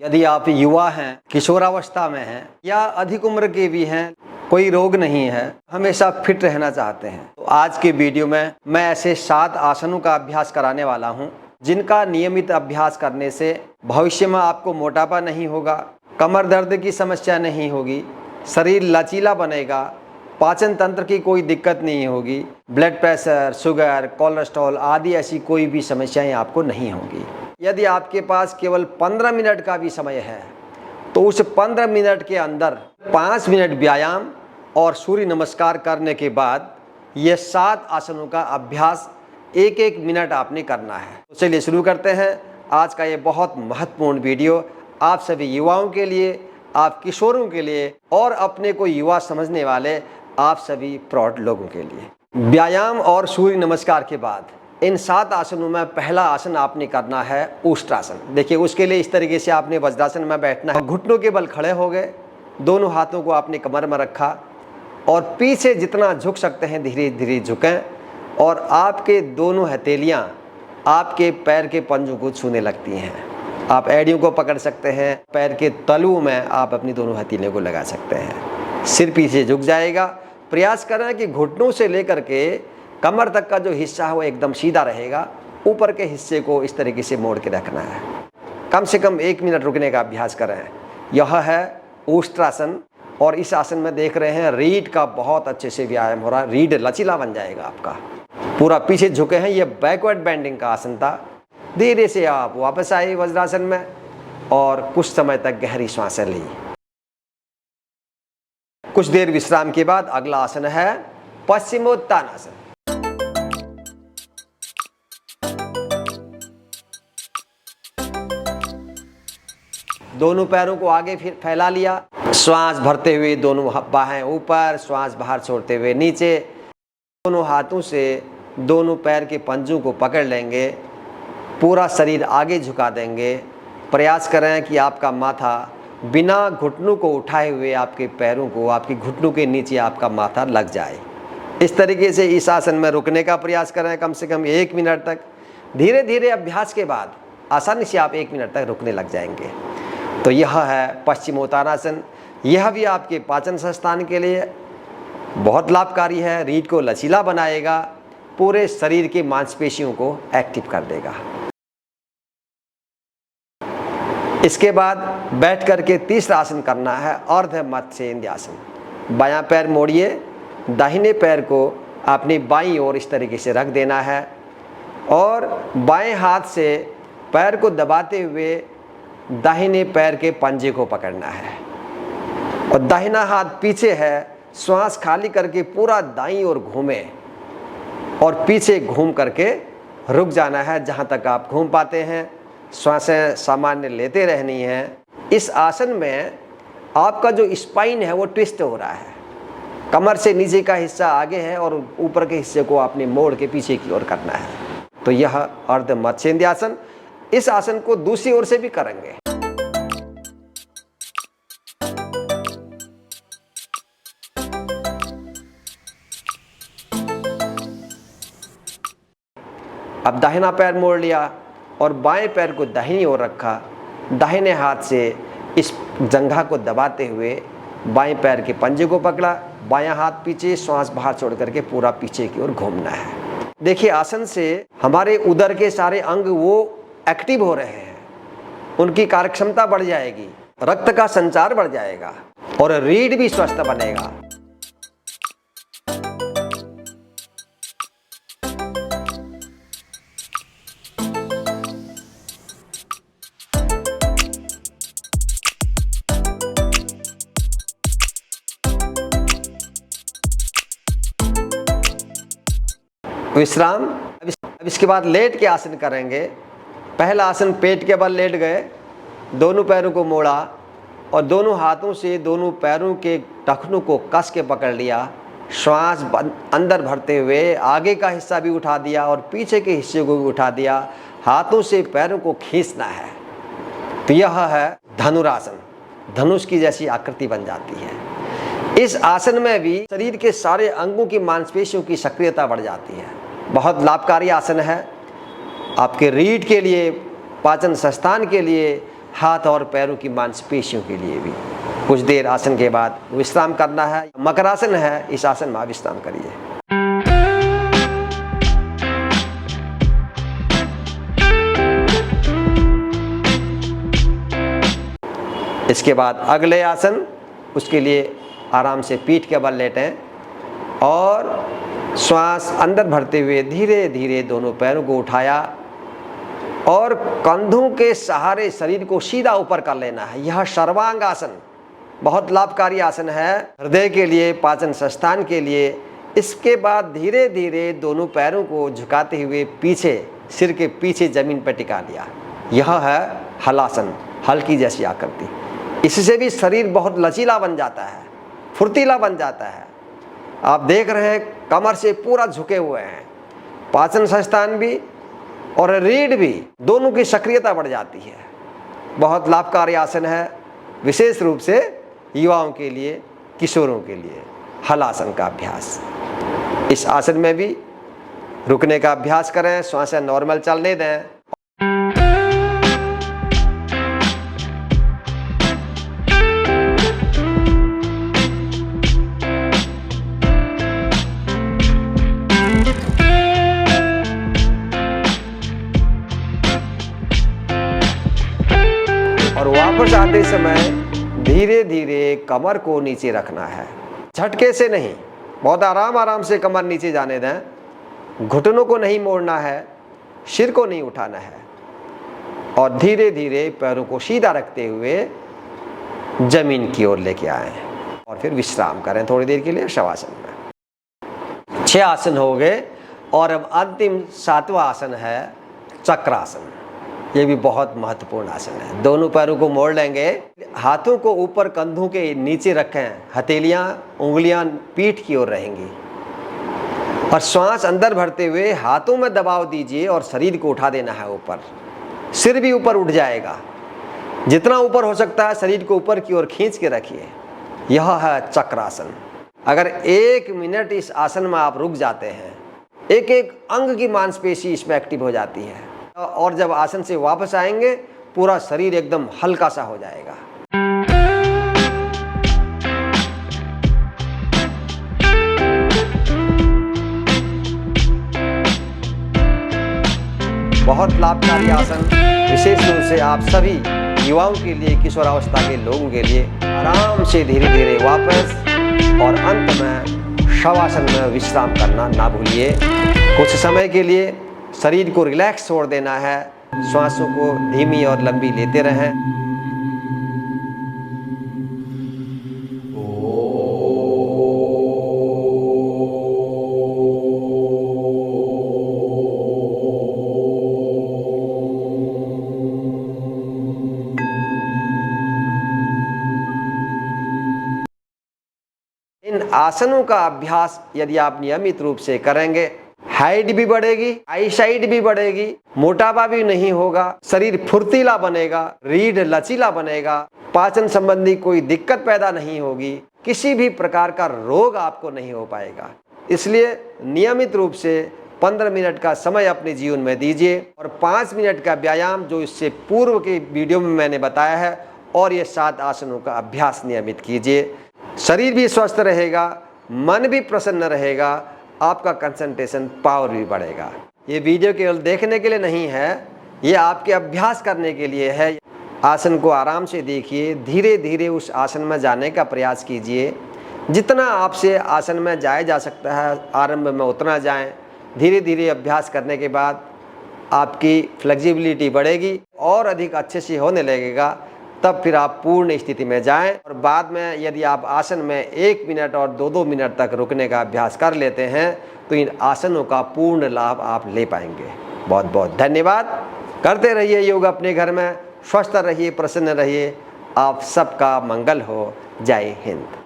यदि आप युवा हैं, किशोरावस्था में हैं या अधिक उम्र के भी हैं, कोई रोग नहीं है, हमेशा फिट रहना चाहते हैं, तो आज के वीडियो में मैं ऐसे 7 आसनों का अभ्यास कराने वाला हूं, जिनका नियमित अभ्यास करने से भविष्य में आपको मोटापा नहीं होगा, कमर दर्द की समस्या नहीं होगी, शरीर लचीला बनेगा, पाचन तंत्र की कोई दिक्कत नहीं होगी, ब्लड प्रेशर, शुगर, कोलेस्ट्रॉल आदि ऐसी कोई भी समस्याएं आपको नहीं होंगी। यदि आपके पास केवल 15 मिनट का भी समय है तो उस 15 मिनट के अंदर 5 मिनट व्यायाम और सूर्य नमस्कार करने के बाद ये 7 आसनों का अभ्यास एक एक मिनट आपने करना है। तो चलिए शुरू करते हैं आज का ये बहुत महत्वपूर्ण वीडियो आप सभी युवाओं के लिए, आप किशोरों के लिए और अपने को युवा समझने वाले आप सभी प्रौढ़ लोगों के लिए। व्यायाम और सूर्य नमस्कार के बाद इन 7 आसनों में पहला आसन आपने करना है उष्ट्रासन। देखिए, उसके लिए इस तरीके से आपने वज्रासन में बैठना है। घुटनों के बल खड़े हो गए, दोनों हाथों को आपने कमर में रखा और पीछे जितना झुक सकते हैं धीरे धीरे झुकें और आपके दोनों हथेलियां आपके पैर के पंजों को छूने लगती हैं। आप एड़ियों को पकड़ सकते हैं, पैर के तलुओं में आप अपनी दोनों हथेलियों को लगा सकते हैं। सिर पीछे झुक जाएगा। प्रयास करें कि घुटनों से लेकर के कमर तक का जो हिस्सा है वो एकदम सीधा रहेगा। ऊपर के हिस्से को इस तरीके से मोड़ के रखना है। कम से कम 1 मिनट रुकने का अभ्यास करें। यह है उष्ट्रासन और इस आसन में देख रहे हैं रीढ़ का बहुत अच्छे से व्यायाम हो रहा है। रीढ़ लचीला बन जाएगा आपका। पूरा पीछे झुके हैं, ये बैकवर्ड बेंडिंग का आसन था। धीरे से आप वापस आए वज्रासन में और कुछ समय तक गहरी सांसें ली। कुछ देर विश्राम के बाद अगला आसन है पश्चिमोत्तानासन। दोनों पैरों को आगे फिर फैला लिया, श्वास भरते हुए दोनों बाहें ऊपर, श्वास बाहर छोड़ते हुए नीचे। दोनों हाथों से दोनों पैर के पंजों को पकड़ लेंगे, पूरा शरीर आगे झुका देंगे। प्रयास करें कि आपका माथा बिना घुटनों को उठाए हुए आपके पैरों को, आपके घुटनों के नीचे आपका माथा लग जाए। इस तरीके से इस आसन में रुकने का प्रयास करें कम से कम 1 मिनट तक। धीरे धीरे अभ्यास के बाद आसानी से आप 1 मिनट तक रुकने लग जाएंगे। तो यह है पश्चिमोत्तानासन। यह भी आपके पाचन संस्थान के लिए बहुत लाभकारी है। रीढ़ को लचीला बनाएगा, पूरे शरीर की मांसपेशियों को एक्टिव कर देगा। इसके बाद बैठ करके तीसरा आसन करना है अर्ध मत्स्य आसन। बायां पैर मोड़िए, दाहिने पैर को अपनी बाईं ओर इस तरीके से रख देना है और बाएं हाथ से पैर को दबाते हुए दाहिने पैर के पंजे को पकड़ना है और दाहिना हाथ पीछे है। श्वास खाली करके पूरा दाईं ओर घूमें और पीछे घूम करके रुक जाना है जहां तक आप घूम पाते हैं। श्वासें सामान्य लेते रहनी है। इस आसन में आपका जो स्पाइन है वो ट्विस्ट हो रहा है। कमर से नीचे का हिस्सा आगे है और ऊपर के हिस्से को आपने मोड़ के पीछे की ओर करना है। तो यह अर्ध मत्स्य आसन। इस आसन को दूसरी ओर से भी करेंगे। अब दाहिना पैर मोड़ लिया और बाएं पैर को दाहिनी ओर रखा। दाहिने हाथ से इस जंघा को दबाते हुए बाएं पैर के पंजे को पकड़ा, बायां हाथ पीछे, श्वास बाहर छोड़ करके पूरा पीछे की ओर घूमना है। देखिए, आसन से हमारे उदर के सारे अंग वो एक्टिव हो रहे हैं, उनकी कार्यक्षमता बढ़ जाएगी, रक्त का संचार बढ़ जाएगा और रीढ़ भी स्वस्थ बनेगा। विश्राम। अब इसके बाद लेट के आसन करेंगे। पहला आसन पेट के बल लेट गए, दोनों पैरों को मोड़ा और दोनों हाथों से दोनों पैरों के टखनों को कस के पकड़ लिया। श्वास अंदर भरते हुए आगे का हिस्सा भी उठा दिया और पीछे के हिस्से को भी उठा दिया। हाथों से पैरों को खींचना है। तो यह है धनुरासन। धनुष की जैसी आकृति बन जाती है। इस आसन में भी शरीर के सारे अंगों की मांसपेशियों की सक्रियता बढ़ जाती है। बहुत लाभकारी आसन है आपके रीढ़ के लिए, पाचन संस्थान के लिए, हाथ और पैरों की मांसपेशियों के लिए भी। कुछ देर आसन के बाद विश्राम करना है। मकरासन है, इस आसन में आप विश्राम करिए। इसके बाद अगले आसन, उसके लिए आराम से पीठ के बल लेटें और श्वास अंदर भरते हुए धीरे धीरे दोनों पैरों को उठाया और कंधों के सहारे शरीर को सीधा ऊपर कर लेना है। यह सर्वांग आसन बहुत लाभकारी आसन है हृदय के लिए, पाचन संस्थान के लिए। इसके बाद धीरे धीरे दोनों पैरों को झुकाते हुए पीछे, सिर के पीछे जमीन पर टिका लिया। यह है हलासन, हल्की जैसी आकृति। इससे भी शरीर बहुत लचीला बन जाता है, फुर्तीला बन जाता है। आप देख रहे हैं कमर से पूरा झुके हुए हैं, पाचन संस्थान भी और रीढ़ भी, दोनों की सक्रियता बढ़ जाती है। बहुत लाभकारी आसन है, विशेष रूप से युवाओं के लिए, किशोरों के लिए। हलासन का अभ्यास, इस आसन में भी रुकने का अभ्यास करें, श्वासें नॉर्मल चलने दें। और वापस आते समय धीरे धीरे कमर को नीचे रखना है, झटके से नहीं, बहुत आराम आराम से कमर नीचे जाने दें। घुटनों को नहीं मोड़ना है, सिर को नहीं उठाना है और धीरे धीरे पैरों को सीधा रखते हुए जमीन की ओर लेके आएं और फिर विश्राम करें थोड़ी देर के लिए शवासन में। 6 आसन हो गए और अब अंतिम 7वां आसन है चक्रासन। ये भी बहुत महत्वपूर्ण आसन है। दोनों पैरों को मोड़ लेंगे, हाथों को ऊपर कंधों के नीचे रखें, हथेलियां उंगलियां पीठ की ओर रहेंगी और श्वास अंदर भरते हुए हाथों में दबाव दीजिए और शरीर को उठा देना है ऊपर। सिर भी ऊपर उठ जाएगा, जितना ऊपर हो सकता है शरीर को ऊपर की ओर खींच के रखिए। यह है चक्रासन। अगर 1 मिनट इस आसन में आप रुक जाते हैं, एक एक अंग की मांसपेशी इसमें एक्टिव हो जाती है और जब आसन से वापस आएंगे पूरा शरीर एकदम हल्का सा हो जाएगा। बहुत लाभकारी आसन, विशेष रूप से आप सभी युवाओं के लिए, किशोरावस्था के लोगों के लिए। आराम से धीरे धीरे वापस और अंत में शवासन में विश्राम करना ना भूलिए। कुछ समय के लिए शरीर को रिलैक्स छोड़ देना है, श्वासों को धीमी और लंबी लेते रहें। इन आसनों का अभ्यास यदि आप नियमित रूप से करेंगे, हाइट भी बढ़ेगी, आईसाइट भी बढ़ेगी, मोटापा भी नहीं होगा, शरीर फुर्तीला बनेगा, रीढ़ लचीला बनेगा, पाचन संबंधी कोई दिक्कत पैदा नहीं होगी, किसी भी प्रकार का रोग आपको नहीं हो पाएगा। इसलिए नियमित रूप से 15 मिनट का समय अपने जीवन में दीजिए और 5 मिनट का व्यायाम जो इससे पूर्व के वीडियो में मैंने बताया है, और ये 7 आसनों का अभ्यास नियमित कीजिए। शरीर भी स्वस्थ रहेगा, मन भी प्रसन्न रहेगा, आपका कंसंट्रेशन पावर भी बढ़ेगा। ये वीडियो केवल देखने के लिए नहीं है, ये आपके अभ्यास करने के लिए है। आसन को आराम से देखिए, धीरे धीरे उस आसन में जाने का प्रयास कीजिए। जितना आपसे आसन में जाया जा सकता है आरंभ में उतना जाएं। धीरे धीरे अभ्यास करने के बाद आपकी फ्लेक्सिबिलिटी बढ़ेगी और अधिक अच्छे से होने लगेगा। तब फिर आप पूर्ण स्थिति में जाएं और बाद में यदि आप आसन में 1 मिनट और 2-2 मिनट तक रुकने का अभ्यास कर लेते हैं तो इन आसनों का पूर्ण लाभ आप ले पाएंगे। बहुत बहुत धन्यवाद। करते रहिए योग अपने घर में, स्वस्थ रहिए, प्रसन्न रहिए। आप सबका मंगल हो। जय हिंद।